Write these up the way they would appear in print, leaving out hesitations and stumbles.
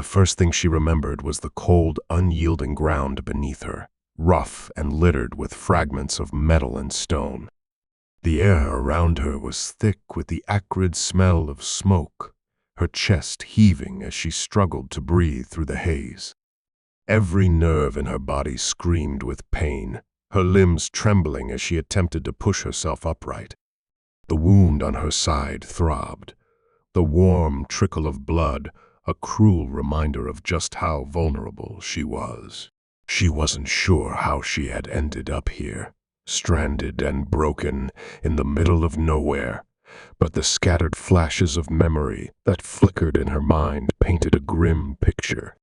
The first thing she remembered was the cold, unyielding ground beneath her, rough and littered with fragments of metal and stone. The air around her was thick with the acrid smell of smoke, her chest heaving as she struggled to breathe through the haze. Every nerve in her body screamed with pain, her limbs trembling as she attempted to push herself upright. The wound on her side throbbed, the warm trickle of blood a cruel reminder of just how vulnerable she was. She wasn't sure how she had ended up here, stranded and broken in the middle of nowhere, but the scattered flashes of memory that flickered in her mind painted a grim picture.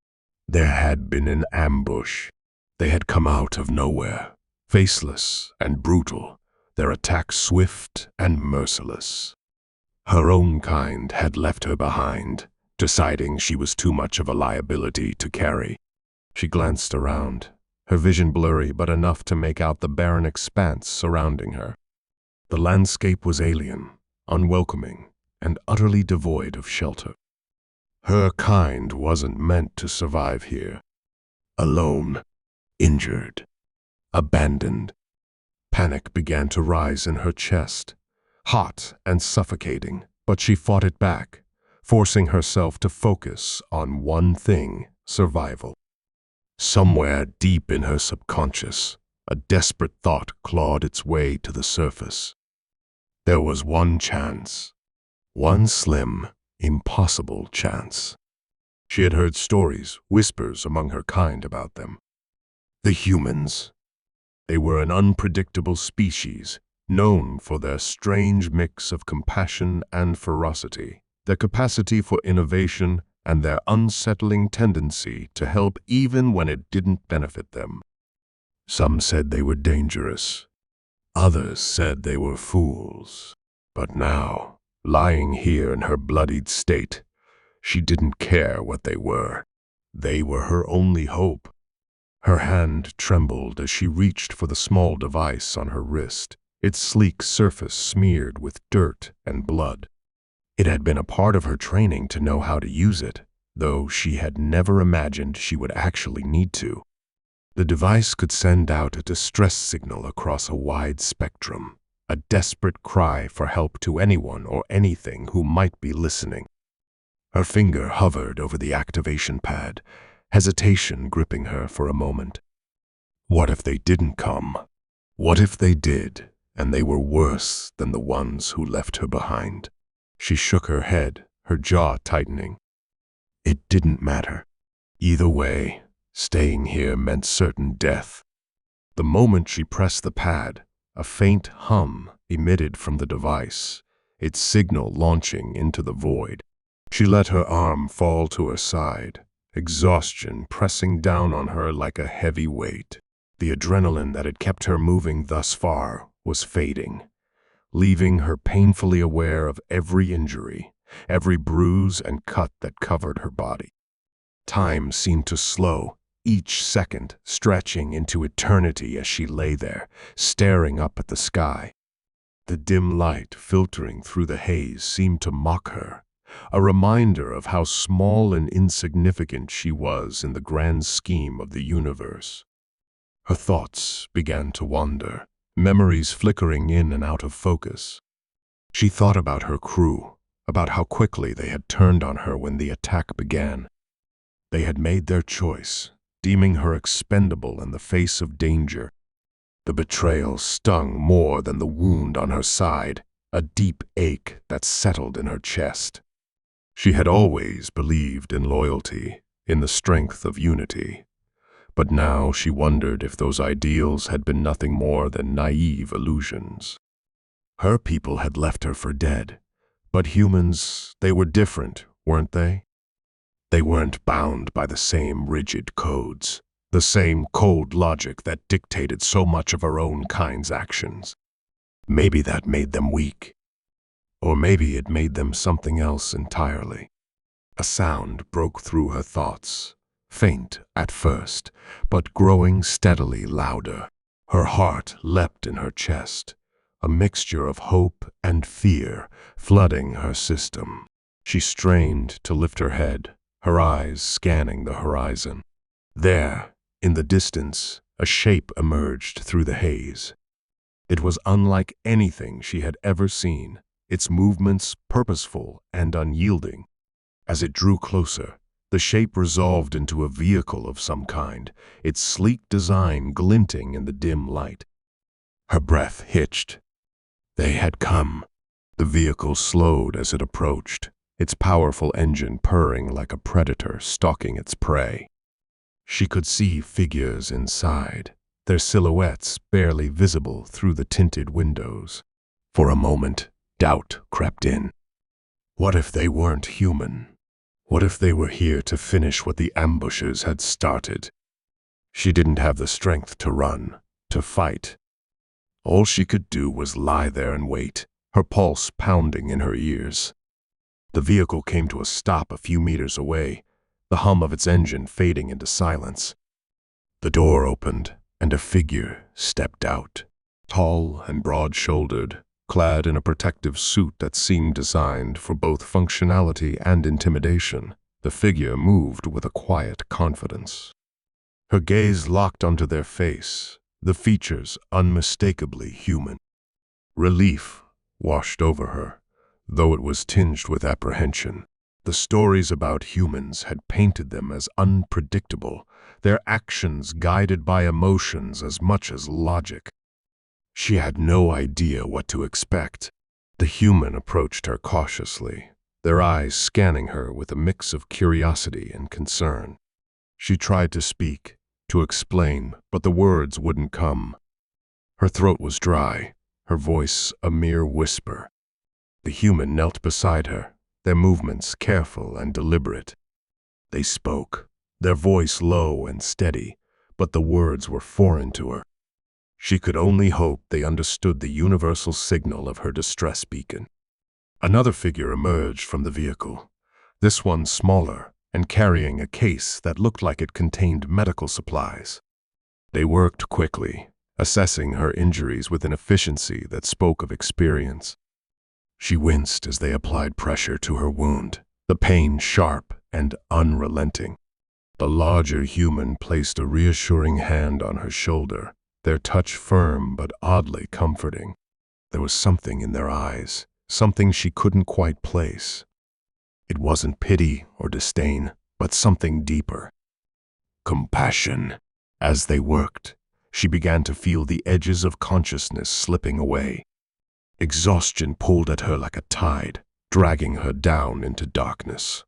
There had been an ambush. They had come out of nowhere, faceless and brutal, their attack swift and merciless. Her own kind had left her behind, deciding she was too much of a liability to carry. She glanced around, her vision blurry but enough to make out the barren expanse surrounding her. The landscape was alien, unwelcoming, and utterly devoid of shelter. Her kind wasn't meant to survive here. Alone, injured, abandoned. Panic began to rise in her chest, hot and suffocating, but she fought it back, forcing herself to focus on one thing: survival. Somewhere deep in her subconscious, a desperate thought clawed its way to the surface. There was one chance, one slim, impossible chance. She had heard stories, whispers among her kind about them. The humans. They were an unpredictable species, known for their strange mix of compassion and ferocity, their capacity for innovation, and their unsettling tendency to help even when it didn't benefit them. Some said they were dangerous. Others said they were fools. But now, lying here in her bloodied state, she didn't care what they were. They were her only hope. Her hand trembled as she reached for the small device on her wrist, its sleek surface smeared with dirt and blood. It had been a part of her training to know how to use it, though she had never imagined she would actually need to. The device could send out a distress signal across a wide spectrum, a desperate cry for help to anyone or anything who might be listening. Her finger hovered over the activation pad, hesitation gripping her for a moment. What if they didn't come? What if they did, and they were worse than the ones who left her behind? She shook her head, her jaw tightening. It didn't matter. Either way, staying here meant certain death. The moment she pressed the pad, a faint hum emitted from the device, its signal launching into the void. She let her arm fall to her side, exhaustion pressing down on her like a heavy weight. The adrenaline that had kept her moving thus far was fading, leaving her painfully aware of every injury, every bruise and cut that covered her body. Time seemed to slow, each second stretching into eternity as she lay there, staring up at the sky. The dim light filtering through the haze seemed to mock her, a reminder of how small and insignificant she was in the grand scheme of the universe. Her thoughts began to wander, memories flickering in and out of focus. She thought about her crew, about how quickly they had turned on her when the attack began. They had made their choice, deeming her expendable in the face of danger. The betrayal stung more than the wound on her side, a deep ache that settled in her chest. She had always believed in loyalty, in the strength of unity. But now she wondered if those ideals had been nothing more than naive illusions. Her people had left her for dead, but humans, they were different, weren't they? They weren't bound by the same rigid codes, the same cold logic that dictated so much of her own kind's actions. Maybe that made them weak. Or maybe it made them something else entirely. A sound broke through her thoughts, faint at first, but growing steadily louder. Her heart leapt in her chest, a mixture of hope and fear flooding her system. She strained to lift her head, her eyes scanning the horizon. There, in the distance, a shape emerged through the haze. It was unlike anything she had ever seen, its movements purposeful and unyielding. As it drew closer, the shape resolved into a vehicle of some kind, its sleek design glinting in the dim light. Her breath hitched. They had come. The vehicle slowed as it approached, its powerful engine purring like a predator stalking its prey. She could see figures inside, their silhouettes barely visible through the tinted windows. For a moment, doubt crept in. What if they weren't human? What if they were here to finish what the ambushers had started? She didn't have the strength to run, to fight. All she could do was lie there and wait, her pulse pounding in her ears. The vehicle came to a stop a few meters away, the hum of its engine fading into silence. The door opened, and a figure stepped out, tall and broad-shouldered, clad in a protective suit that seemed designed for both functionality and intimidation. The figure moved with a quiet confidence. Her gaze locked onto their face, the features unmistakably human. Relief washed over her, though it was tinged with apprehension. The stories about humans had painted them as unpredictable, their actions guided by emotions as much as logic. She had no idea what to expect. The human approached her cautiously, their eyes scanning her with a mix of curiosity and concern. She tried to speak, to explain, but the words wouldn't come. Her throat was dry, her voice a mere whisper. The human knelt beside her, their movements careful and deliberate. They spoke, their voice low and steady, but the words were foreign to her. She could only hope they understood the universal signal of her distress beacon. Another figure emerged from the vehicle, this one smaller and carrying a case that looked like it contained medical supplies. They worked quickly, assessing her injuries with an efficiency that spoke of experience. She winced as they applied pressure to her wound, the pain sharp and unrelenting. The larger human placed a reassuring hand on her shoulder, their touch firm but oddly comforting. There was something in their eyes, something she couldn't quite place. It wasn't pity or disdain, but something deeper. Compassion. As they worked, she began to feel the edges of consciousness slipping away. Exhaustion pulled at her like a tide, dragging her down into darkness.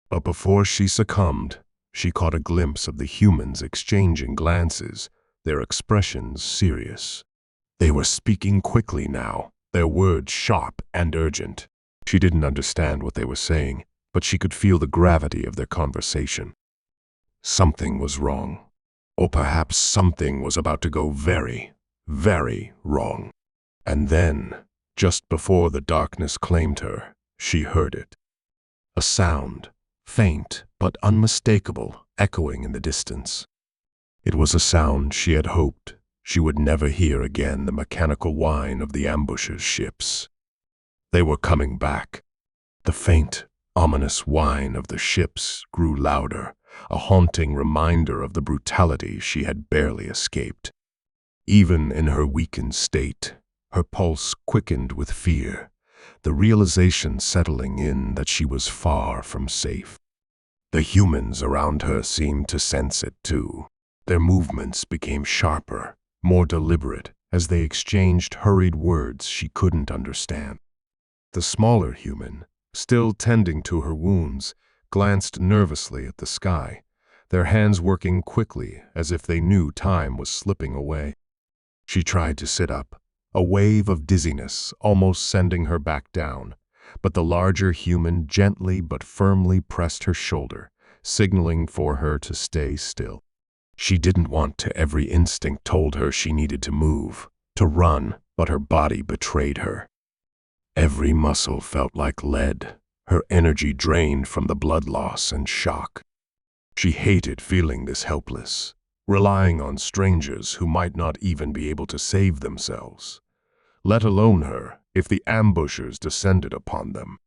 But before she succumbed, she caught a glimpse of the humans exchanging glances, their expressions serious. They were speaking quickly now, their words sharp and urgent. She didn't understand what they were saying, but she could feel the gravity of their conversation. Something was wrong. Or perhaps something was about to go very, very wrong. And then, just before the darkness claimed her, she heard it. A sound, faint but unmistakable, echoing in the distance. It was a sound she had hoped she would never hear again, the mechanical whine of the ambushers' ships. They were coming back. The faint, ominous whine of the ships grew louder, a haunting reminder of the brutality she had barely escaped. Even in her weakened state, her pulse quickened with fear, the realization settling in that she was far from safe. The humans around her seemed to sense it too. Their movements became sharper, more deliberate, as they exchanged hurried words she couldn't understand. The smaller human, still tending to her wounds, glanced nervously at the sky, their hands working quickly as if they knew time was slipping away. She tried to sit up, a wave of dizziness almost sending her back down, but the larger human gently but firmly pressed her shoulder, signaling for her to stay still. She didn't want to. Every instinct told her she needed to move, to run, but her body betrayed her. Every muscle felt like lead, her energy drained from the blood loss and shock. She hated feeling this helpless, relying on strangers who might not even be able to save themselves, let alone her if the ambushers descended upon them.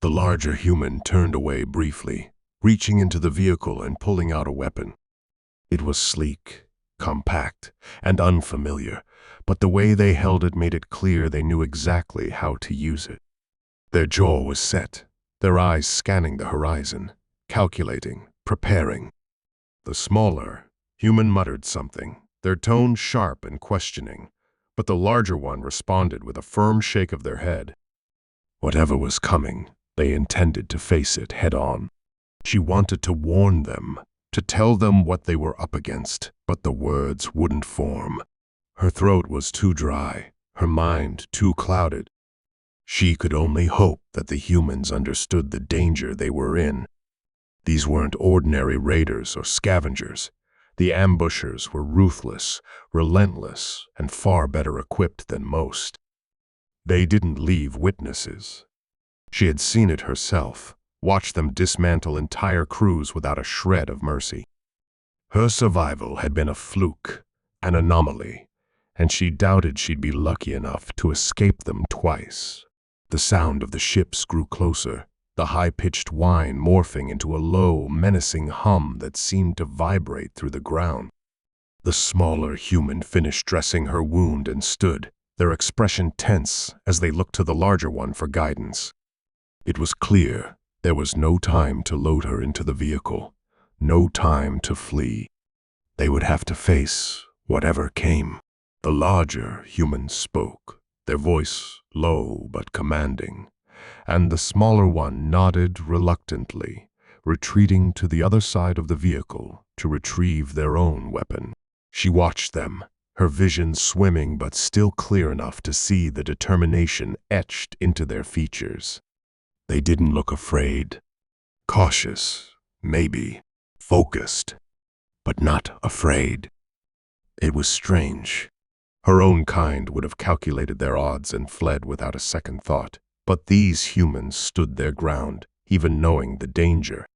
The larger human turned away briefly, reaching into the vehicle and pulling out a weapon. It was sleek, compact, and unfamiliar, but the way they held it made it clear they knew exactly how to use it. Their jaw was set, their eyes scanning the horizon, calculating, preparing. The smaller human muttered something, their tone sharp and questioning, but the larger one responded with a firm shake of their head. Whatever was coming, they intended to face it head-on. She wanted to warn them, to tell them what they were up against, but the words wouldn't form. Her throat was too dry, her mind too clouded. She could only hope that the humans understood the danger they were in. These weren't ordinary raiders or scavengers. The ambushers were ruthless, relentless, and far better equipped than most. They didn't leave witnesses. She had seen it herself, watched them dismantle entire crews without a shred of mercy. Her survival had been a fluke, an anomaly, and she doubted she'd be lucky enough to escape them twice. The sound of the ships grew closer, the high-pitched whine morphing into a low, menacing hum that seemed to vibrate through the ground. The smaller human finished dressing her wound and stood, their expression tense as they looked to the larger one for guidance. It was clear there was no time to load her into the vehicle, no time to flee. They would have to face whatever came. The larger human spoke, their voice low but commanding, and the smaller one nodded reluctantly, retreating to the other side of the vehicle to retrieve their own weapon. She watched them, her vision swimming but still clear enough to see the determination etched into their features. They didn't look afraid. Cautious, maybe. Focused, but not afraid. It was strange. Her own kind would have calculated their odds and fled without a second thought. But these humans stood their ground, even knowing the danger.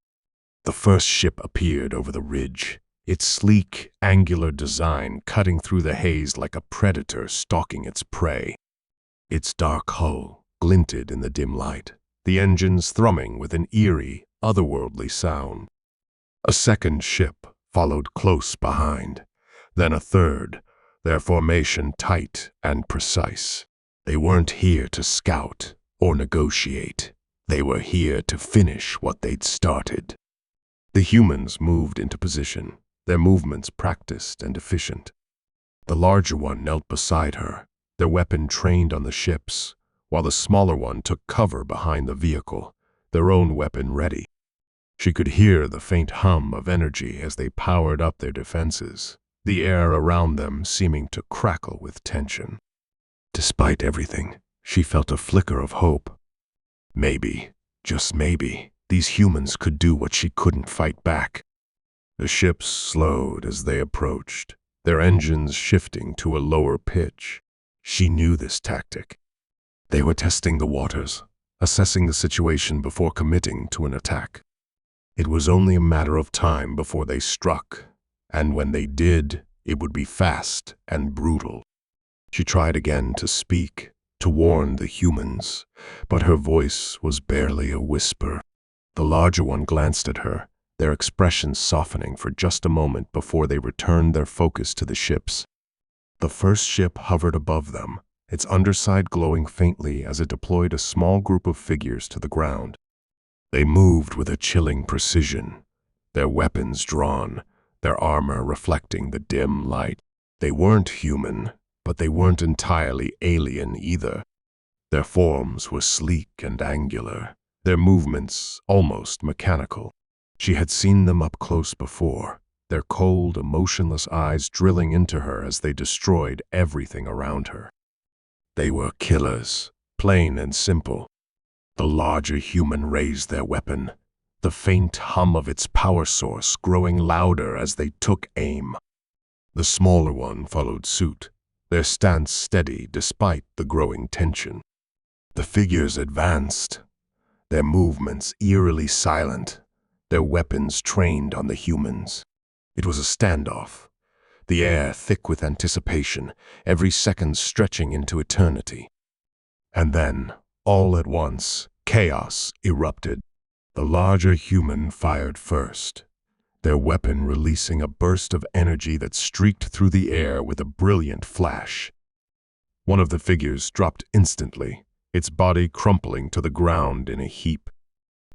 The first ship appeared over the ridge, its sleek, angular design cutting through the haze like a predator stalking its prey. Its dark hull glinted in the dim light, the engines thrumming with an eerie, otherworldly sound. A second ship followed close behind, then a third, their formation tight and precise. They weren't here to scout or negotiate. They were here to finish what they'd started. The humans moved into position, their movements practiced and efficient. The larger one knelt beside her, their weapon trained on the ships, while the smaller one took cover behind the vehicle, their own weapon ready. She could hear the faint hum of energy as they powered up their defenses, the air around them seeming to crackle with tension. Despite everything, she felt a flicker of hope. Maybe, just maybe, these humans could do what she couldn't fight back. The ships slowed as they approached, their engines shifting to a lower pitch. She knew this tactic. They were testing the waters, assessing the situation before committing to an attack. It was only a matter of time before they struck, and when they did, it would be fast and brutal. She tried again to speak, to warn the humans, but her voice was barely a whisper. The larger one glanced at her, their expressions softening for just a moment before they returned their focus to the ships. The first ship hovered above them, its underside glowing faintly as it deployed a small group of figures to the ground. They moved with a chilling precision, their weapons drawn, their armor reflecting the dim light. They weren't human, but they weren't entirely alien either. Their forms were sleek and angular, their movements almost mechanical. She had seen them up close before, their cold, emotionless eyes drilling into her as they destroyed everything around her. They were killers, plain and simple. The larger human raised their weapon, the faint hum of its power source growing louder as they took aim. The smaller one followed suit, their stance steady despite the growing tension. The figures advanced, their movements eerily silent, their weapons trained on the humans. It was a standoff, the air thick with anticipation, every second stretching into eternity. And then, all at once, chaos erupted. The larger human fired first, their weapon releasing a burst of energy that streaked through the air with a brilliant flash. One of the figures dropped instantly, its body crumpling to the ground in a heap.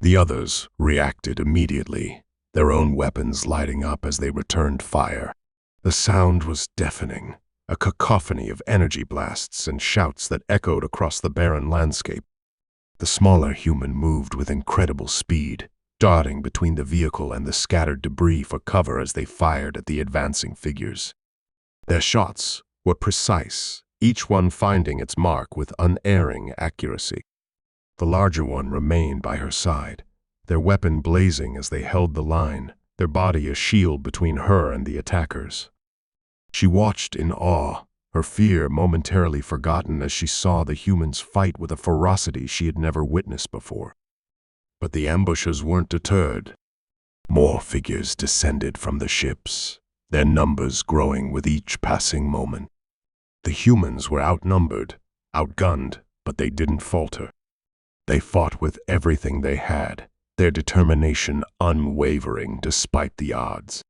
The others reacted immediately, their own weapons lighting up as they returned fire. The sound was deafening, a cacophony of energy blasts and shouts that echoed across the barren landscape. The smaller human moved with incredible speed, darting between the vehicle and the scattered debris for cover as they fired at the advancing figures. Their shots were precise, each one finding its mark with unerring accuracy. The larger one remained by her side, their weapon blazing as they held the line, their body a shield between her and the attackers. She watched in awe, her fear momentarily forgotten as she saw the humans fight with a ferocity she had never witnessed before. But the ambushers weren't deterred. More figures descended from the ships, their numbers growing with each passing moment. The humans were outnumbered, outgunned, but they didn't falter. They fought with everything they had, their determination unwavering despite the odds.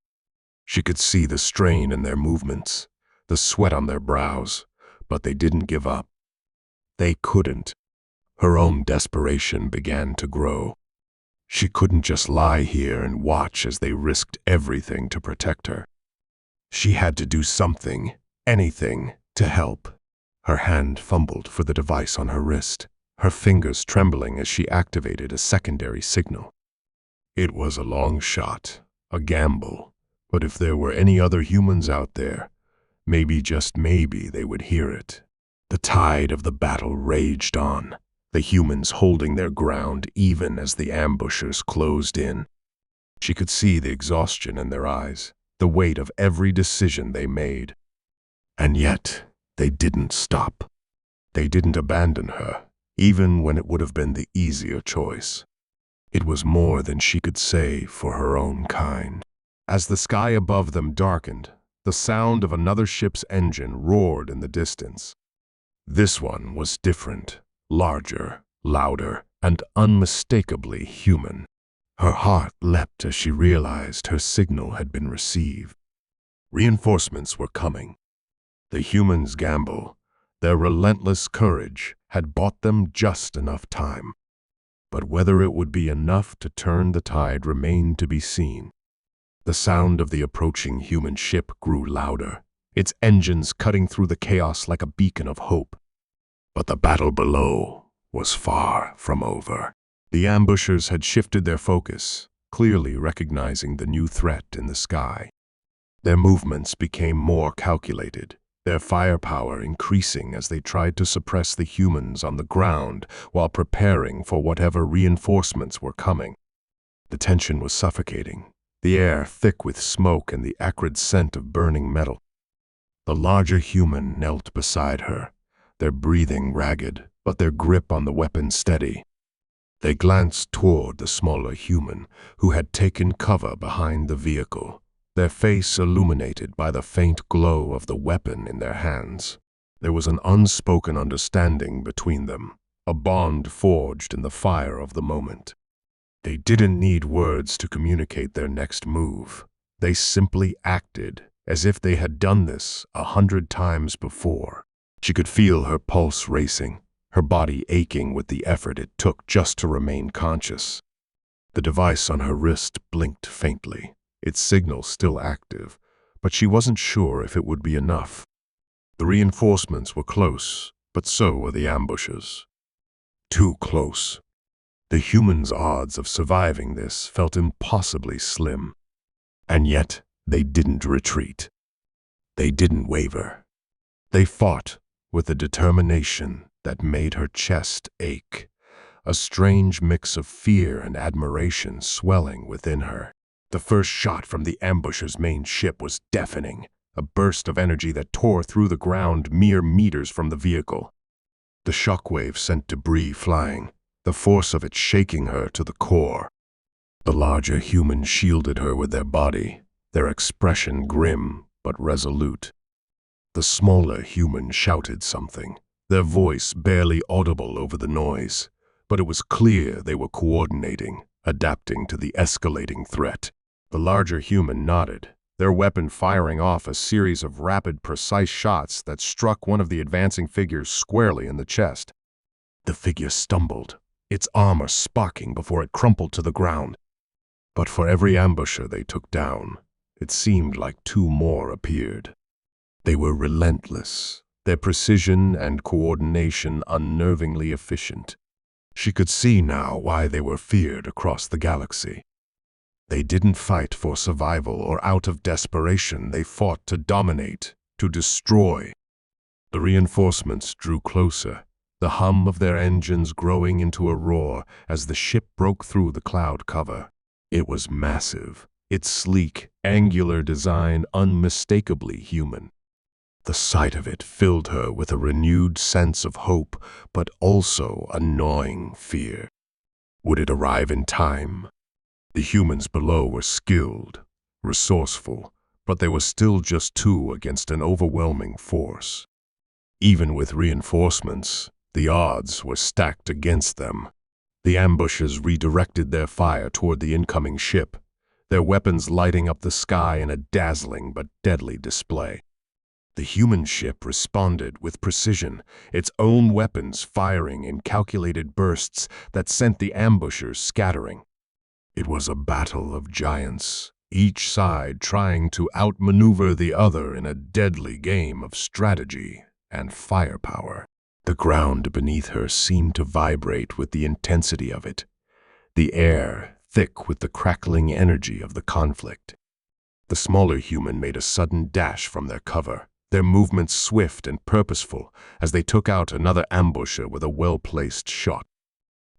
She could see the strain in their movements, the sweat on their brows, but they didn't give up. They couldn't. Her own desperation began to grow. She couldn't just lie here and watch as they risked everything to protect her. She had to do something, anything, to help. Her hand fumbled for the device on her wrist, her fingers trembling as she activated a secondary signal. It was a long shot, a gamble, but if there were any other humans out there, maybe, just maybe, they would hear it. The tide of the battle raged on, the humans holding their ground even as the ambushers closed in. She could see the exhaustion in their eyes, the weight of every decision they made. And yet, they didn't stop. They didn't abandon her, even when it would have been the easier choice. It was more than she could say for her own kind. As the sky above them darkened, the sound of another ship's engine roared in the distance. This one was different, larger, louder, and unmistakably human. Her heart leapt as she realized her signal had been received. Reinforcements were coming. The humans' gamble, their relentless courage, had bought them just enough time. But whether it would be enough to turn the tide remained to be seen. The sound of the approaching human ship grew louder, its engines cutting through the chaos like a beacon of hope. But the battle below was far from over. The ambushers had shifted their focus, clearly recognizing the new threat in the sky. Their movements became more calculated, their firepower increasing as they tried to suppress the humans on the ground while preparing for whatever reinforcements were coming. The tension was suffocating, the air thick with smoke and the acrid scent of burning metal. The larger human knelt beside her, their breathing ragged, but their grip on the weapon steady. They glanced toward the smaller human, who had taken cover behind the vehicle, their face illuminated by the faint glow of the weapon in their hands. There was an unspoken understanding between them, a bond forged in the fire of the moment. They didn't need words to communicate their next move. They simply acted as if they had done this 100 times before. She could feel her pulse racing, her body aching with the effort it took just to remain conscious. The device on her wrist blinked faintly, its signal still active, but she wasn't sure if it would be enough. The reinforcements were close, but so were the ambushers. Too close. The humans' odds of surviving this felt impossibly slim. And yet, they didn't retreat. They didn't waver. They fought with a determination that made her chest ache, a strange mix of fear and admiration swelling within her. The first shot from the ambusher's main ship was deafening, a burst of energy that tore through the ground mere meters from the vehicle. The shockwave sent debris flying, the force of it shaking her to the core. The larger humans shielded her with their body, their expression grim but resolute. The smaller human shouted something, their voice barely audible over the noise, but it was clear they were coordinating, adapting to the escalating threat. The larger human nodded, their weapon firing off a series of rapid, precise shots that struck one of the advancing figures squarely in the chest. The figure stumbled, its armor sparking before it crumpled to the ground. But for every ambusher they took down, it seemed like two more appeared. They were relentless, their precision and coordination unnervingly efficient. She could see now why they were feared across the galaxy. They didn't fight for survival or out of desperation. They fought to dominate, to destroy. The reinforcements drew closer, the hum of their engines growing into a roar as the ship broke through the cloud cover. It was massive, its sleek, angular design unmistakably human. The sight of it filled her with a renewed sense of hope, but also a gnawing fear. Would it arrive in time? The humans below were skilled, resourceful, but they were still just two against an overwhelming force. Even with reinforcements, the odds were stacked against them. The ambushers redirected their fire toward the incoming ship, their weapons lighting up the sky in a dazzling but deadly display. The human ship responded with precision, its own weapons firing in calculated bursts that sent the ambushers scattering. It was a battle of giants, each side trying to outmaneuver the other in a deadly game of strategy and firepower. The ground beneath her seemed to vibrate with the intensity of it, the air thick with the crackling energy of the conflict. The smaller human made a sudden dash from their cover, their movements swift and purposeful as they took out another ambusher with a well-placed shot.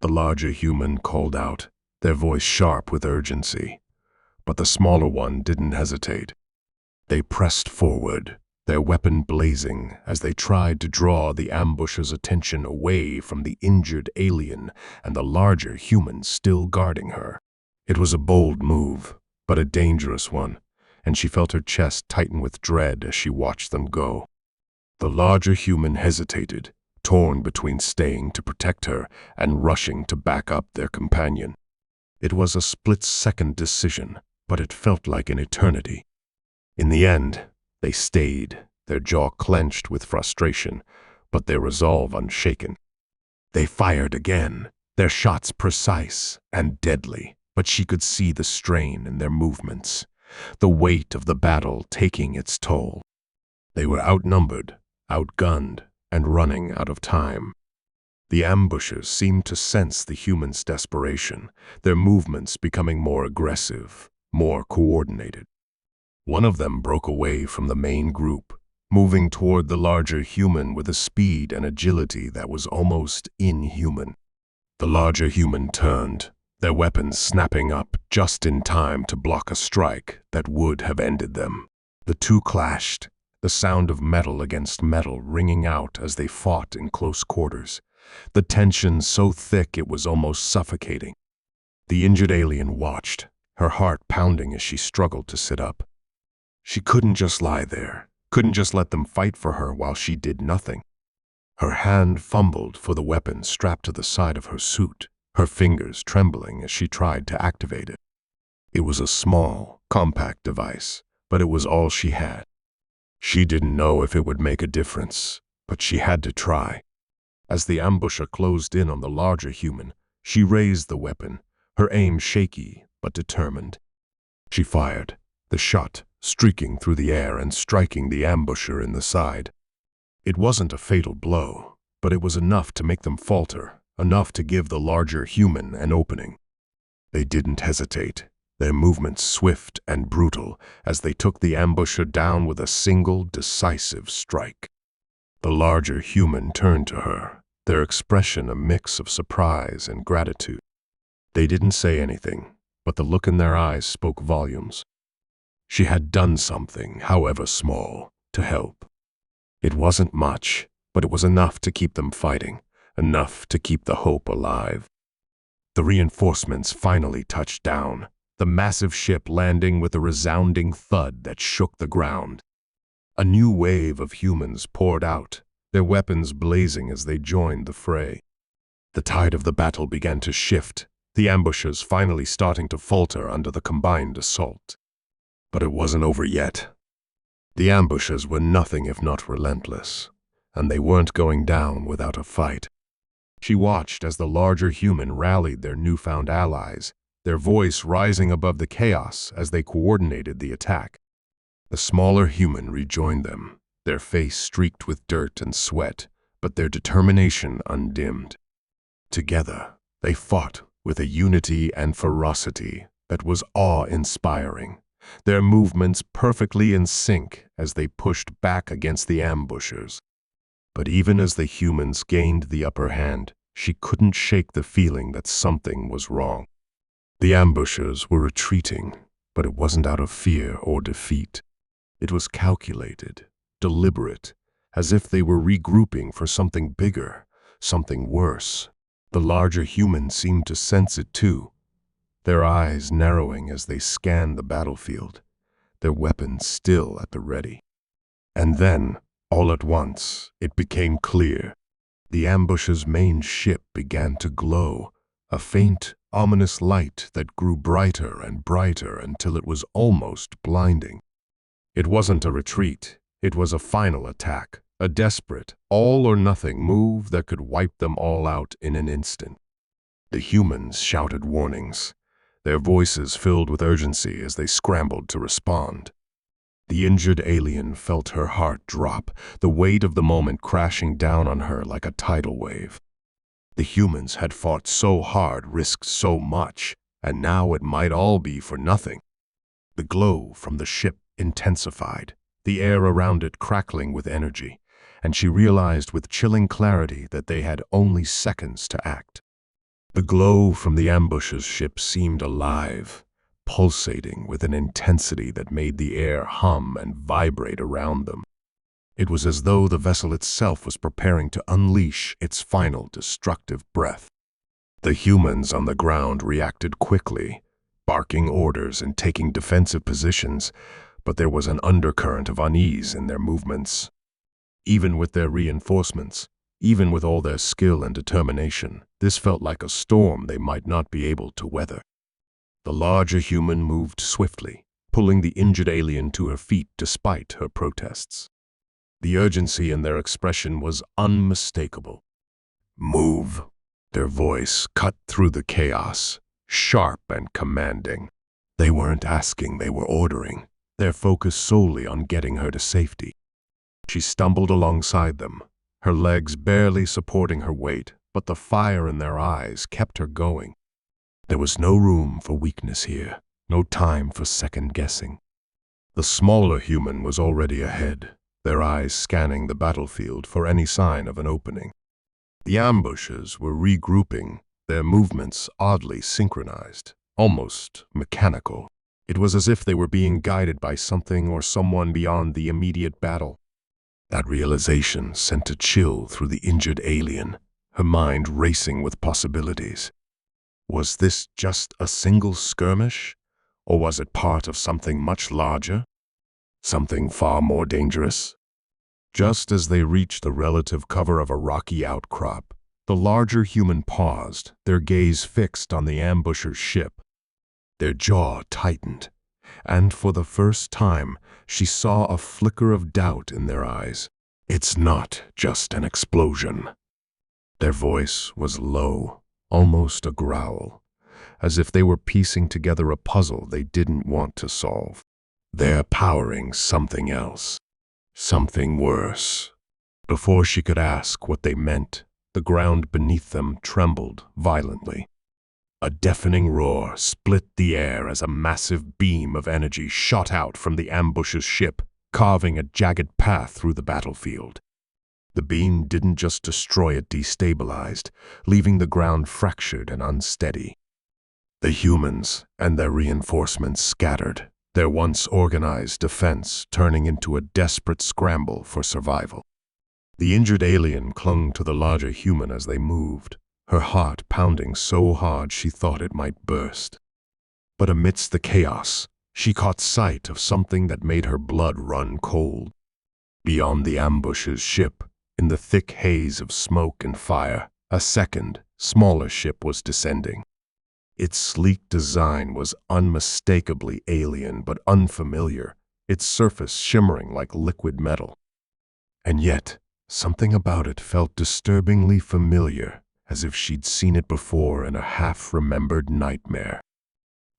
The larger human called out, their voice sharp with urgency, but the smaller one didn't hesitate. They pressed forward, their weapon blazing as they tried to draw the ambusher's attention away from the injured alien and the larger human still guarding her. It was a bold move, but a dangerous one, and she felt her chest tighten with dread as she watched them go. The larger human hesitated, torn between staying to protect her and rushing to back up their companion. It was a split-second decision, but it felt like an eternity. In the end, they stayed, their jaw clenched with frustration, but their resolve unshaken. They fired again, their shots precise and deadly, but she could see the strain in their movements, the weight of the battle taking its toll. They were outnumbered, outgunned, and running out of time. The ambushers seemed to sense the humans' desperation, their movements becoming more aggressive, more coordinated. One of them broke away from the main group, moving toward the larger human with a speed and agility that was almost inhuman. The larger human turned, their weapons snapping up just in time to block a strike that would have ended them. The two clashed, the sound of metal against metal ringing out as they fought in close quarters, the tension so thick it was almost suffocating. The injured alien watched, her heart pounding as she struggled to sit up. She couldn't just lie there, couldn't just let them fight for her while she did nothing. Her hand fumbled for the weapon strapped to the side of her suit, her fingers trembling as she tried to activate it. It was a small, compact device, but it was all she had. She didn't know if it would make a difference, but she had to try. As the ambusher closed in on the larger human, she raised the weapon, her aim shaky but determined. She fired, the shot streaking through the air and striking the ambusher in the side. It wasn't a fatal blow, but it was enough to make them falter, enough to give the larger human an opening. They didn't hesitate, their movements swift and brutal as they took the ambusher down with a single decisive strike. The larger human turned to her, their expression a mix of surprise and gratitude. They didn't say anything, but the look in their eyes spoke volumes. She had done something, however small, to help. It wasn't much, but it was enough to keep them fighting, enough to keep the hope alive. The reinforcements finally touched down, the massive ship landing with a resounding thud that shook the ground. A new wave of humans poured out, their weapons blazing as they joined the fray. The tide of the battle began to shift, the ambushes finally starting to falter under the combined assault. But it wasn't over yet. The ambushes were nothing if not relentless, and they weren't going down without a fight. She watched as the larger human rallied their newfound allies, their voice rising above the chaos as they coordinated the attack. The smaller human rejoined them, their face streaked with dirt and sweat, but their determination undimmed. Together, they fought with a unity and ferocity that was awe-inspiring, their movements perfectly in sync as they pushed back against the ambushers. But even as the humans gained the upper hand, she couldn't shake the feeling that something was wrong. The ambushers were retreating, but it wasn't out of fear or defeat. It was calculated, deliberate, as if they were regrouping for something bigger, something worse. The larger humans seemed to sense it too, their eyes narrowing as they scanned the battlefield, their weapons still at the ready. And then, all at once, it became clear. The ambush's main ship began to glow, a faint, ominous light that grew brighter and brighter until it was almost blinding. It wasn't a retreat, it was a final attack, a desperate, all-or-nothing move that could wipe them all out in an instant. The humans shouted warnings, their voices filled with urgency as they scrambled to respond. The injured alien felt her heart drop, the weight of the moment crashing down on her like a tidal wave. The humans had fought so hard, risked so much, and now it might all be for nothing. The glow from the ship intensified, the air around it crackling with energy, and she realized with chilling clarity that they had only seconds to act. The glow from the ambusher's ship seemed alive, pulsating with an intensity that made the air hum and vibrate around them. It was as though the vessel itself was preparing to unleash its final destructive breath. The humans on the ground reacted quickly, barking orders and taking defensive positions, but there was an undercurrent of unease in their movements. Even with their reinforcements, even with all their skill and determination, this felt like a storm they might not be able to weather. The larger human moved swiftly, pulling the injured alien to her feet despite her protests. The urgency in their expression was unmistakable. "Move!" Their voice cut through the chaos, sharp and commanding. They weren't asking, they were ordering, their focus solely on getting her to safety. She stumbled alongside them, her legs barely supporting her weight, but the fire in their eyes kept her going. There was no room for weakness here, no time for second-guessing. The smaller human was already ahead, their eyes scanning the battlefield for any sign of an opening. The ambushers were regrouping, their movements oddly synchronized, almost mechanical. It was as if they were being guided by something or someone beyond the immediate battle. That realization sent a chill through the injured alien, her mind racing with possibilities. Was this just a single skirmish, or was it part of something much larger? Something far more dangerous? Just as they reached the relative cover of a rocky outcrop, the larger human paused, their gaze fixed on the ambusher's ship. Their jaw tightened, and for the first time, she saw a flicker of doubt in their eyes. "It's not just an explosion." Their voice was low, almost a growl, as if they were piecing together a puzzle they didn't want to solve. "They're powering something else, something worse." Before she could ask what they meant, the ground beneath them trembled violently. A deafening roar split the air as a massive beam of energy shot out from the ambusher's ship, carving a jagged path through the battlefield. The beam didn't just destroy it destabilized, leaving the ground fractured and unsteady. The humans and their reinforcements scattered, their once organized defense turning into a desperate scramble for survival. The injured alien clung to the larger human as they moved, her heart pounding so hard she thought it might burst. But amidst the chaos, she caught sight of something that made her blood run cold. Beyond the ambusher's ship, in the thick haze of smoke and fire, a second, smaller ship was descending. Its sleek design was unmistakably alien but unfamiliar, its surface shimmering like liquid metal. And yet, something about it felt disturbingly familiar, as if she'd seen it before in a half-remembered nightmare.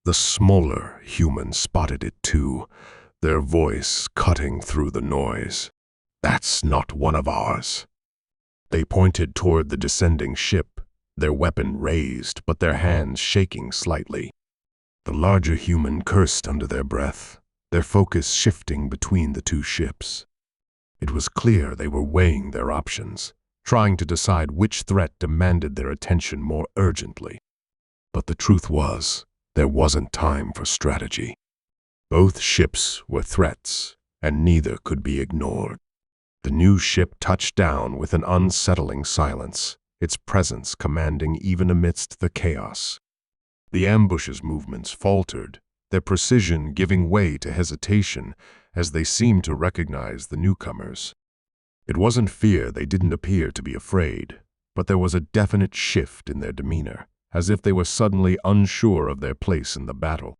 The smaller human spotted it too, their voice cutting through the noise. "That's not one of ours." They pointed toward the descending ship, their weapon raised but their hands shaking slightly. The larger human cursed under their breath, their focus shifting between the two ships. It was clear they were weighing their options, trying to decide which threat demanded their attention more urgently. But the truth was, there wasn't time for strategy. Both ships were threats, and neither could be ignored. The new ship touched down with an unsettling silence, its presence commanding even amidst the chaos. The ambush's movements faltered, their precision giving way to hesitation as they seemed to recognize the newcomers. It wasn't fear, they didn't appear to be afraid, but there was a definite shift in their demeanor, as if they were suddenly unsure of their place in the battle.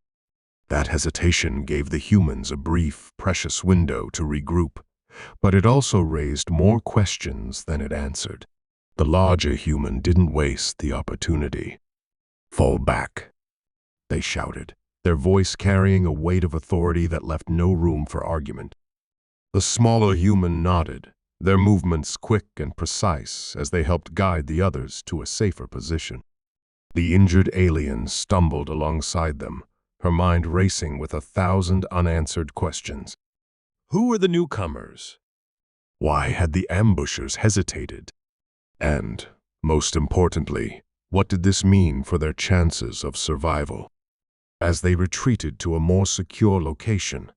That hesitation gave the humans a brief, precious window to regroup, but it also raised more questions than it answered. The larger human didn't waste the opportunity. "Fall back," they shouted, their voice carrying a weight of authority that left no room for argument. The smaller human nodded, their movements quick and precise as they helped guide the others to a safer position. The injured alien stumbled alongside them, her mind racing with 1,000 unanswered questions. Who were the newcomers? Why had the ambushers hesitated? And, most importantly, what did this mean for their chances of survival? As they retreated to a more secure location,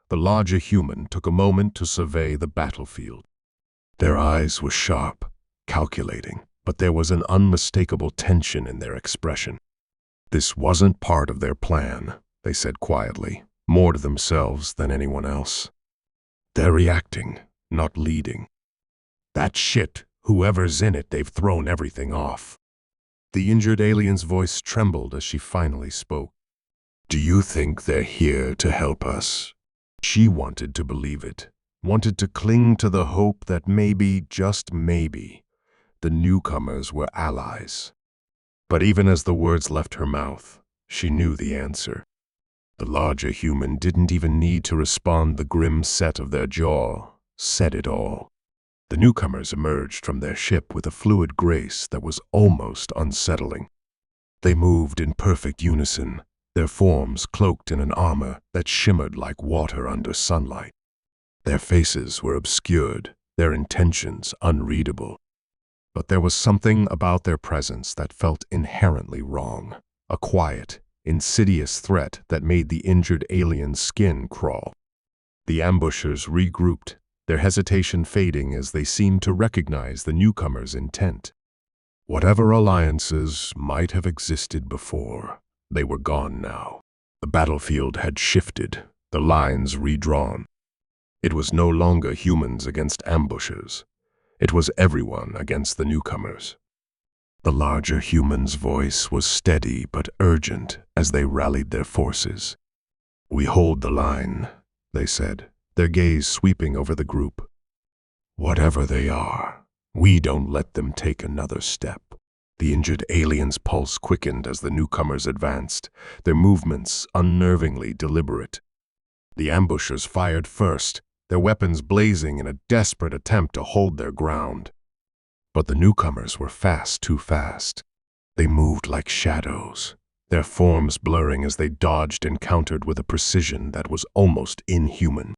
the larger human took a moment to survey the battlefield. Their eyes were sharp, calculating, but there was an unmistakable tension in their expression. This wasn't part of their plan, they said quietly, more to themselves than anyone else. They're reacting, not leading. That shit, whoever's in it, they've thrown everything off. The injured alien's voice trembled as she finally spoke. "Do you think they're here to help us?" She wanted to believe it, wanted to cling to the hope that maybe, just maybe, the newcomers were allies. But even as the words left her mouth, she knew the answer. The larger human didn't even need to respond. The grim set of their jaw said it all. The newcomers emerged from their ship with a fluid grace that was almost unsettling. They moved in perfect unison, their forms cloaked in an armor that shimmered like water under sunlight. Their faces were obscured, their intentions unreadable. But there was something about their presence that felt inherently wrong, a quiet, insidious threat that made the injured alien's skin crawl. The ambushers regrouped, their hesitation fading as they seemed to recognize the newcomers' intent. Whatever alliances might have existed before, they were gone now. The battlefield had shifted, the lines redrawn. It was no longer humans against ambushers. It was everyone against the newcomers. The larger human's voice was steady but urgent as they rallied their forces. "We hold the line," they said, their gaze sweeping over the group. "Whatever they are, we don't let them take another step." The injured alien's pulse quickened as the newcomers advanced, their movements unnervingly deliberate. The ambushers fired first, their weapons blazing in a desperate attempt to hold their ground. But the newcomers were fast, too fast. They moved like shadows, their forms blurring as they dodged and countered with a precision that was almost inhuman.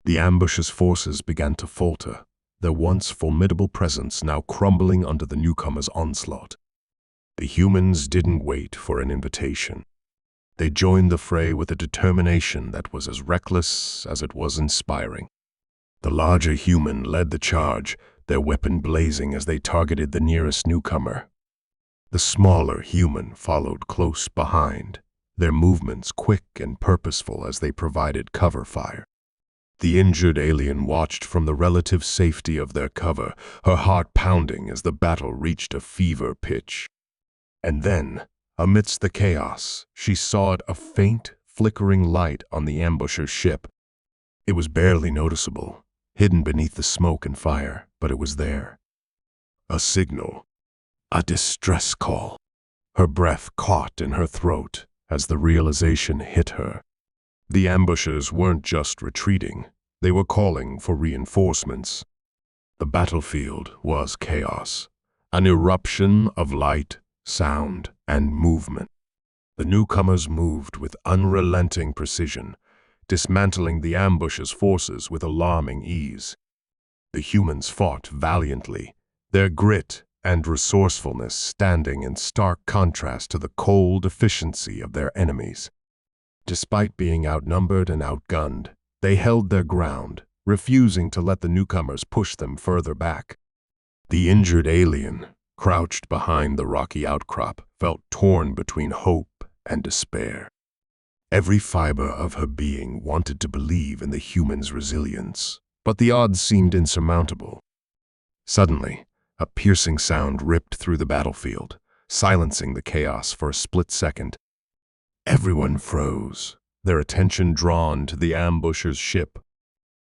The ambush's forces began to falter, their once formidable presence now crumbling under the newcomers' onslaught. The humans didn't wait for an invitation. They joined the fray with a determination that was as reckless as it was inspiring. The larger human led the charge, their weapon blazing as they targeted the nearest newcomer. The smaller human followed close behind, their movements quick and purposeful as they provided cover fire. The injured alien watched from the relative safety of their cover, her heart pounding as the battle reached a fever pitch. And then, Amidst the chaos, she saw a faint, flickering light on the ambusher's ship. It was barely noticeable, hidden beneath the smoke and fire, but it was there. A signal. A distress call. Her breath caught in her throat as the realization hit her. The ambushers weren't just retreating, they were calling for reinforcements. The battlefield was chaos, an eruption of light, sound, and movement. The newcomers moved with unrelenting precision, dismantling the ambushers' forces with alarming ease. The humans fought valiantly, their grit and resourcefulness standing in stark contrast to the cold efficiency of their enemies. Despite being outnumbered and outgunned, they held their ground, refusing to let the newcomers push them further back. The injured alien, crouched behind the rocky outcrop, felt torn between hope and despair. Every fiber of her being wanted to believe in the humans' resilience, but the odds seemed insurmountable. Suddenly, a piercing sound ripped through the battlefield, silencing the chaos for a split second. Everyone froze, their attention drawn to the ambusher's ship.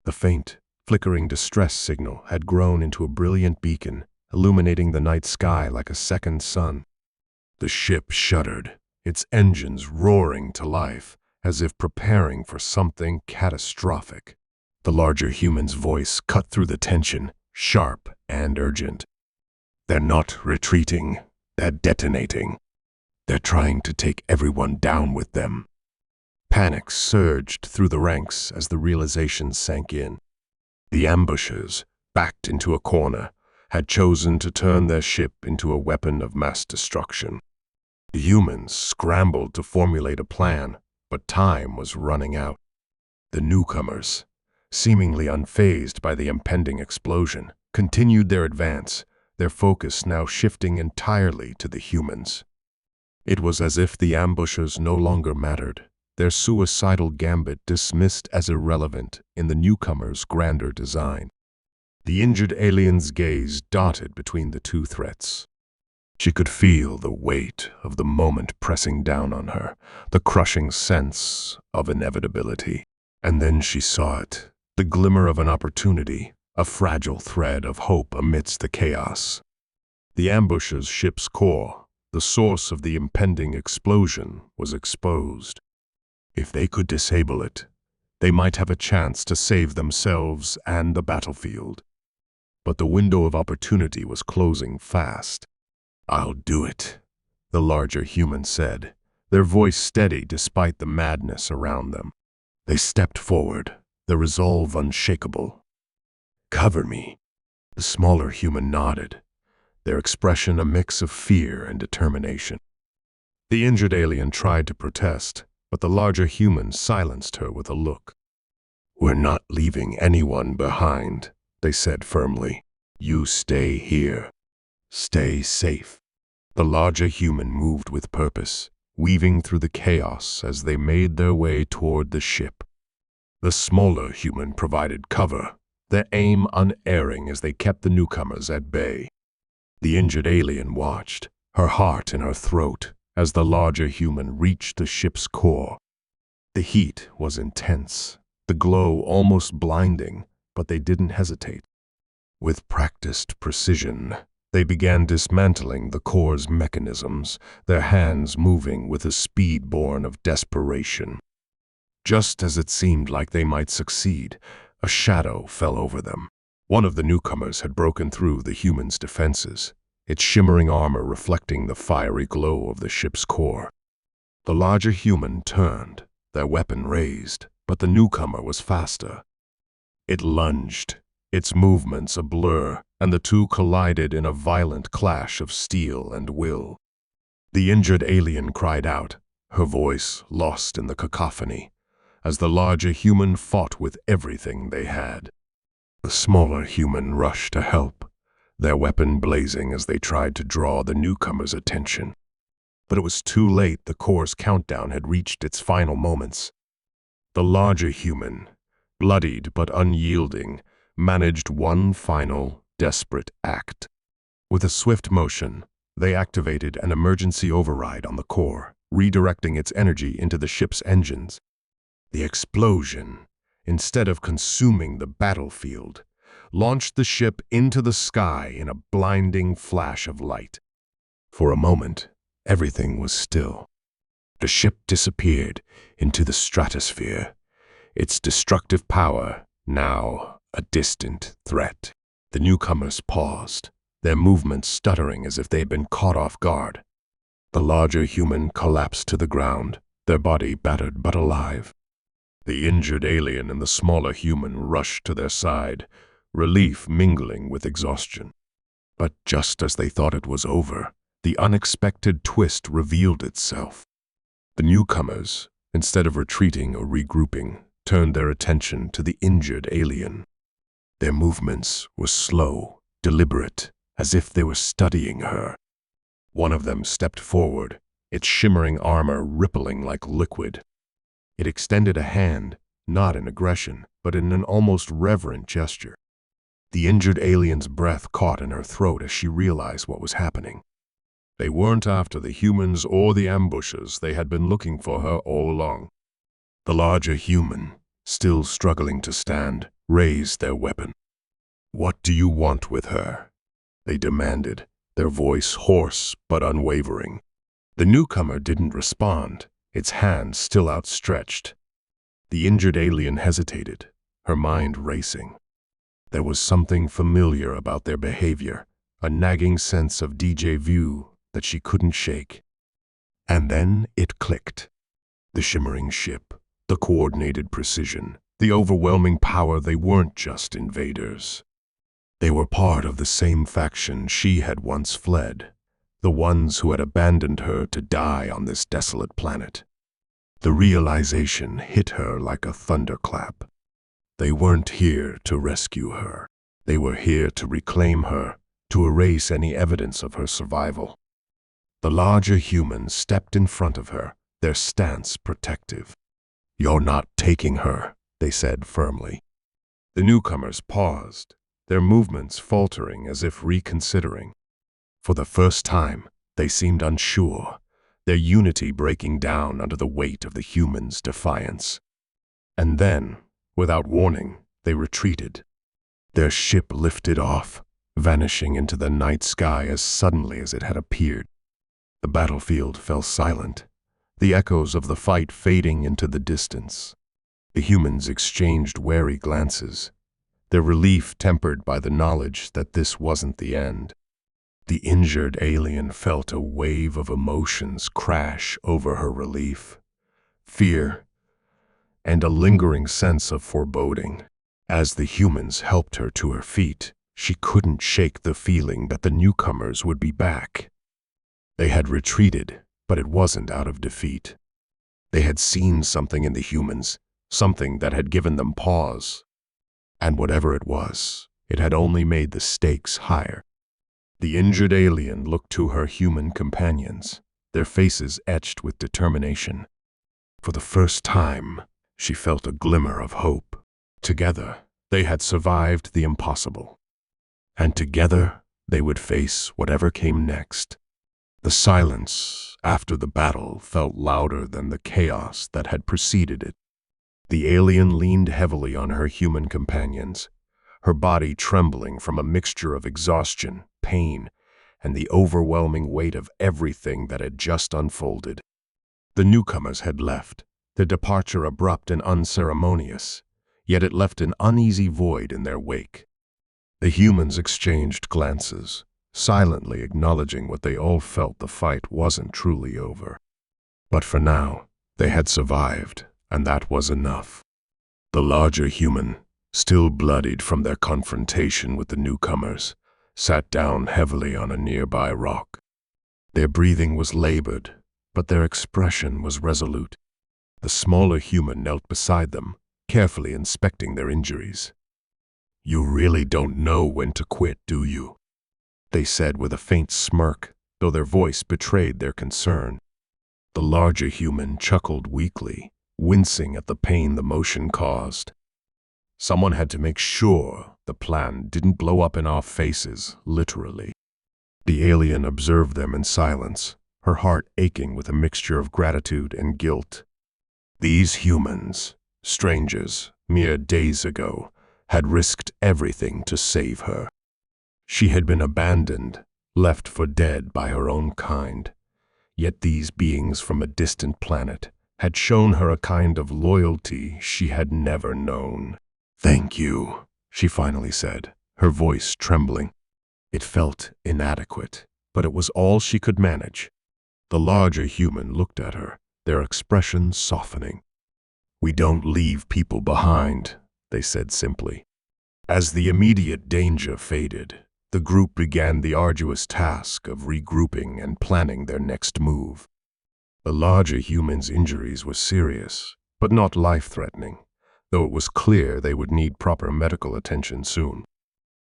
The faint, flickering distress signal had grown into a brilliant beacon, illuminating the night sky like a second sun. The ship shuddered, its engines roaring to life, as if preparing for something catastrophic. The larger human's voice cut through the tension, sharp and urgent. "They're not retreating, they're detonating. They're trying to take everyone down with them." Panic surged through the ranks as the realization sank in. The ambushers, backed into a corner, had chosen to turn their ship into a weapon of mass destruction. The humans scrambled to formulate a plan, but time was running out. The newcomers, seemingly unfazed by the impending explosion, continued their advance, their focus now shifting entirely to the humans. It was as if the ambushers no longer mattered, their suicidal gambit dismissed as irrelevant in the newcomers' grander design. The injured alien's gaze darted between the two threats. She could feel the weight of the moment pressing down on her, the crushing sense of inevitability. And then she saw it, the glimmer of an opportunity, a fragile thread of hope amidst the chaos. The ambusher's ship's core, the source of the impending explosion, was exposed. If they could disable it, they might have a chance to save themselves and the battlefield. But the window of opportunity was closing fast. "I'll do it," the larger human said, their voice steady despite the madness around them. They stepped forward, their resolve unshakable. "Cover me." The smaller human nodded, their expression a mix of fear and determination. The injured alien tried to protest, but the larger human silenced her with a look. "We're not leaving anyone behind," they said firmly. "You stay here. Stay safe." The larger human moved with purpose, weaving through the chaos as they made their way toward the ship. The smaller human provided cover, their aim unerring as they kept the newcomers at bay. The injured alien watched, her heart in her throat, as the larger human reached the ship's core. The heat was intense, the glow almost blinding, but they didn't hesitate. With practiced precision, they began dismantling the core's mechanisms, their hands moving with a speed born of desperation. Just as it seemed like they might succeed, a shadow fell over them. One of the newcomers had broken through the human's defenses, its shimmering armor reflecting the fiery glow of the ship's core. The larger human turned, their weapon raised, but the newcomer was faster. It lunged, its movements a blur, and the two collided in a violent clash of steel and will. The injured alien cried out, her voice lost in the cacophony, as the larger human fought with everything they had. The smaller human rushed to help, their weapon blazing as they tried to draw the newcomer's attention. But it was too late. The core's countdown had reached its final moments. The larger human, bloodied but unyielding, managed one final, desperate act. With a swift motion, They activated an emergency override on the core, redirecting its energy into the ship's engines. The explosion, instead of consuming the battlefield, launched the ship into the sky in a blinding flash of light. For a moment, everything was still. The ship disappeared into the stratosphere, its destructive power now a distant threat. The newcomers paused, their movements stuttering as if they had been caught off guard. The larger human collapsed to the ground, their body battered but alive. The injured alien and the smaller human rushed to their side, relief mingling with exhaustion. But just as they thought it was over, the unexpected twist revealed itself. The newcomers, instead of retreating or regrouping, turned their attention to the injured alien. Their movements were slow, deliberate, as if they were studying her. One of them stepped forward, its shimmering armor rippling like liquid. It extended a hand, not in aggression, but in an almost reverent gesture. The injured alien's breath caught in her throat as she realized what was happening. They weren't after the humans or the ambushes. They had been looking for her all along. The larger human, still struggling to stand, raised their weapon. "What do you want with her?" they demanded, their voice hoarse but unwavering. The newcomer didn't respond, its hand still outstretched. The injured alien hesitated, her mind racing. There was something familiar about their behavior, a nagging sense of déjà vu that she couldn't shake. And then it clicked. The shimmering ship, the coordinated precision, the overwhelming power. They weren't just invaders. They were part of the same faction she had once fled, the ones who had abandoned her to die on this desolate planet. The realization hit her like a thunderclap. They weren't here to rescue her. They were here to reclaim her, to erase any evidence of her survival. The larger humans stepped in front of her, their stance protective. "You're not taking her," they said firmly. The newcomers paused, their movements faltering as if reconsidering. For the first time, they seemed unsure, their unity breaking down under the weight of the humans' defiance. And then, without warning, they retreated. Their ship lifted off, vanishing into the night sky as suddenly as it had appeared. The battlefield fell silent, the echoes of the fight fading into the distance. The humans exchanged wary glances, their relief tempered by the knowledge that this wasn't the end. The injured alien felt a wave of emotions crash over her relief, fear, and a lingering sense of foreboding. As the humans helped her to her feet, she couldn't shake the feeling that the newcomers would be back. They had retreated, but it wasn't out of defeat. They had seen something in the humans, something that had given them pause. And whatever it was, it had only made the stakes higher. The injured alien looked to her human companions, their faces etched with determination. For the first time, she felt a glimmer of hope. Together, they had survived the impossible. And together, they would face whatever came next. The silence after the battle felt louder than the chaos that had preceded it. The alien leaned heavily on her human companions, her body trembling from a mixture of exhaustion, pain, and the overwhelming weight of everything that had just unfolded. The newcomers had left, their departure abrupt and unceremonious, yet it left an uneasy void in their wake. The humans exchanged glances, silently acknowledging what they all felt: the fight wasn't truly over. But for now, they had survived, and that was enough. The larger human, still bloodied from their confrontation with the newcomers, sat down heavily on a nearby rock. Their breathing was labored, but their expression was resolute. The smaller human knelt beside them, carefully inspecting their injuries. "You really don't know when to quit, do you?" they said with a faint smirk, though their voice betrayed their concern. The larger human chuckled weakly, wincing at the pain the motion caused. Someone had to make sure the plan didn't blow up in our faces, literally. The alien observed them in silence, her heart aching with a mixture of gratitude and guilt. These humans, strangers, mere days ago, had risked everything to save her. She had been abandoned, left for dead by her own kind. Yet these beings from a distant planet had shown her a kind of loyalty she had never known. "Thank you," she finally said, her voice trembling. It felt inadequate, but it was all she could manage. The larger human looked at her, their expressions softening. "We don't leave people behind," they said simply. As the immediate danger faded, the group began the arduous task of regrouping and planning their next move. The larger human's injuries were serious, but not life-threatening, though it was clear they would need proper medical attention soon.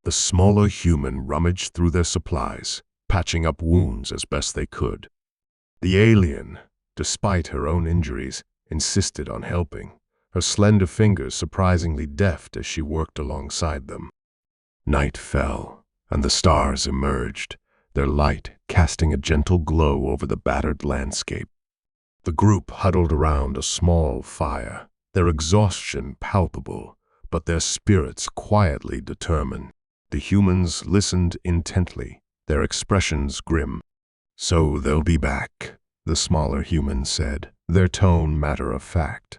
The smaller human rummaged through their supplies, patching up wounds as best they could. The alien, despite her own injuries, insisted on helping, her slender fingers surprisingly deft as she worked alongside them. Night fell, and the stars emerged, their light casting a gentle glow over the battered landscape. The group huddled around a small fire, their exhaustion palpable, but their spirits quietly determined. The humans listened intently, their expressions grim. "So they'll be back," the smaller human said, their tone matter-of-fact.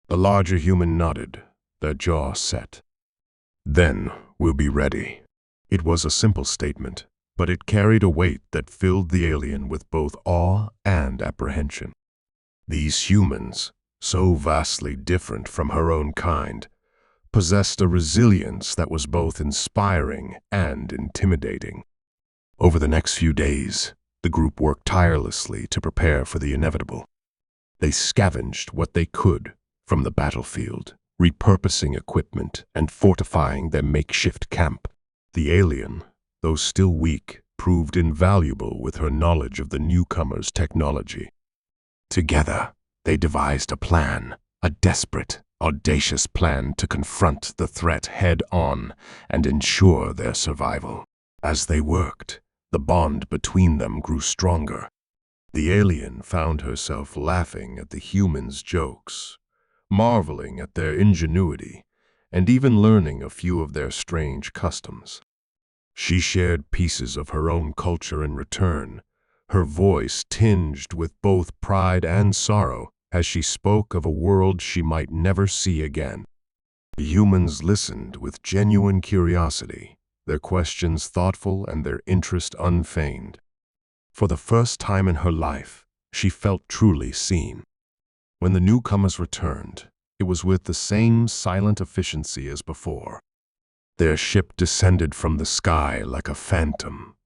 The larger human nodded, their jaw set. "Then we'll be ready." It was a simple statement, but it carried a weight that filled the alien with both awe and apprehension. These humans, so vastly different from her own kind, possessed a resilience that was both inspiring and intimidating. Over the next few days, the group worked tirelessly to prepare for the inevitable. They scavenged what they could from the battlefield, repurposing equipment and fortifying their makeshift camp. The alien, though still weak, proved invaluable with her knowledge of the newcomer's technology. Together, they devised a plan, a desperate, audacious plan to confront the threat head-on and ensure their survival. As they worked, the bond between them grew stronger. The alien found herself laughing at the humans' jokes, marveling at their ingenuity, and even learning a few of their strange customs. She shared pieces of her own culture in return, her voice tinged with both pride and sorrow as she spoke of a world she might never see again. The humans listened with genuine curiosity, their questions thoughtful and their interest unfeigned. For the first time in her life, she felt truly seen. When the newcomers returned, it was with the same silent efficiency as before. Their ship descended from the sky like a phantom,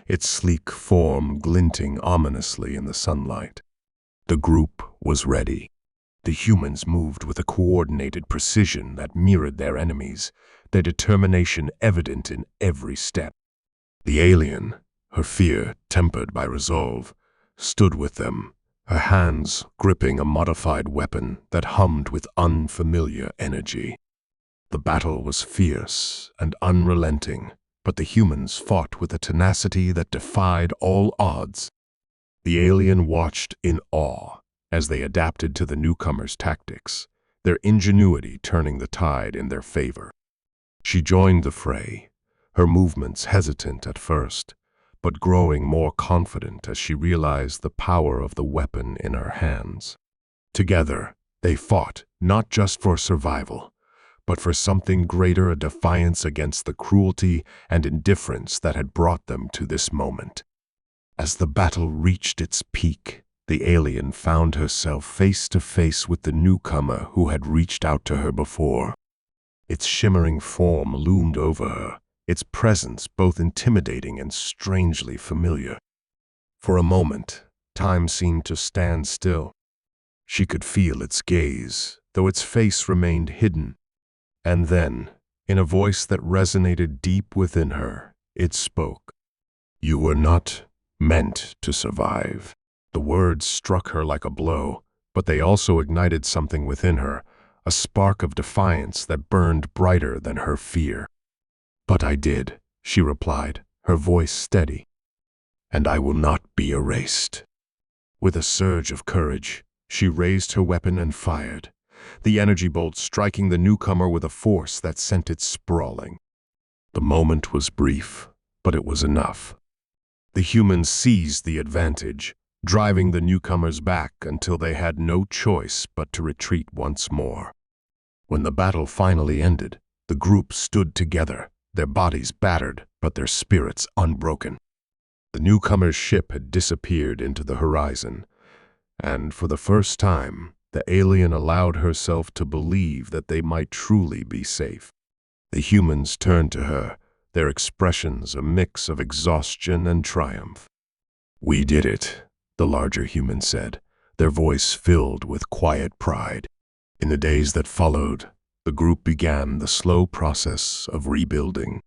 its sleek form glinting ominously in the sunlight. The group was ready. The humans moved with a coordinated precision that mirrored their enemies, their determination evident in every step. The alien, her fear tempered by resolve, stood with them, her hands gripping a modified weapon that hummed with unfamiliar energy. The battle was fierce and unrelenting, but the humans fought with a tenacity that defied all odds. The alien watched in awe as they adapted to the newcomers' tactics, their ingenuity turning the tide in their favor. She joined the fray, her movements hesitant at first, but growing more confident as she realized the power of the weapon in her hands. Together, they fought not just for survival, but for something greater, a defiance against the cruelty and indifference that had brought them to this moment. As the battle reached its peak, the alien found herself face to face with the newcomer who had reached out to her before. Its shimmering form loomed over her, its presence both intimidating and strangely familiar. For a moment, time seemed to stand still. She could feel its gaze, though its face remained hidden. And then, in a voice that resonated deep within her, it spoke. "You were not meant to survive." The words struck her like a blow, but they also ignited something within her, a spark of defiance that burned brighter than her fear. "But I did," she replied, her voice steady. and I will not be erased." With a surge of courage, she raised her weapon and fired, the energy bolt striking the newcomer with a force that sent it sprawling. The moment was brief, but it was enough. The humans seized the advantage, driving the newcomers back until they had no choice but to retreat once more. When the battle finally ended, the group stood together, their bodies battered, but their spirits unbroken. The newcomer's ship had disappeared into the horizon, and for the first time, the alien allowed herself to believe that they might truly be safe. The humans turned to her, their expressions a mix of exhaustion and triumph. "We did it," the larger human said, their voice filled with quiet pride. In the days that followed, the group began the slow process of rebuilding.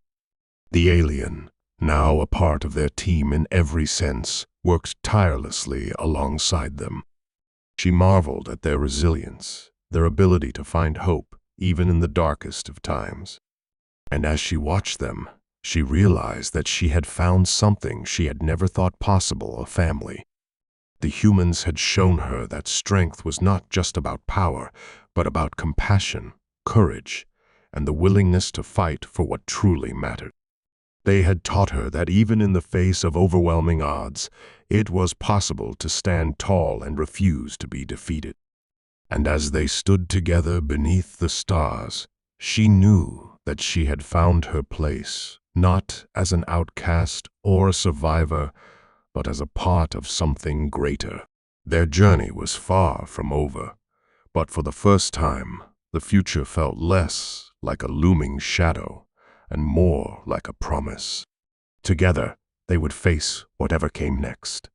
The alien, now a part of their team in every sense, worked tirelessly alongside them. She marveled at their resilience, their ability to find hope even in the darkest of times. And as she watched them, she realized that she had found something she had never thought possible: a family. The humans had shown her that strength was not just about power, but about compassion, courage, and the willingness to fight for what truly mattered. They had taught her that even in the face of overwhelming odds, it was possible to stand tall and refuse to be defeated. And as they stood together beneath the stars, she knew that she had found her place, not as an outcast or a survivor, but as a part of something greater. Their journey was far from over, but for the first time, the future felt less like a looming shadow and more like a promise. Together, they would face whatever came next,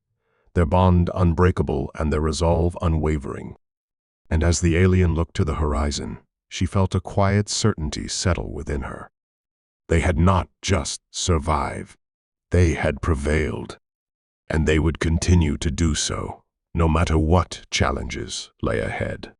their bond unbreakable and their resolve unwavering. And as the alien looked to the horizon, she felt a quiet certainty settle within her. They had not just survived, they had prevailed, and they would continue to do so, no matter what challenges lay ahead.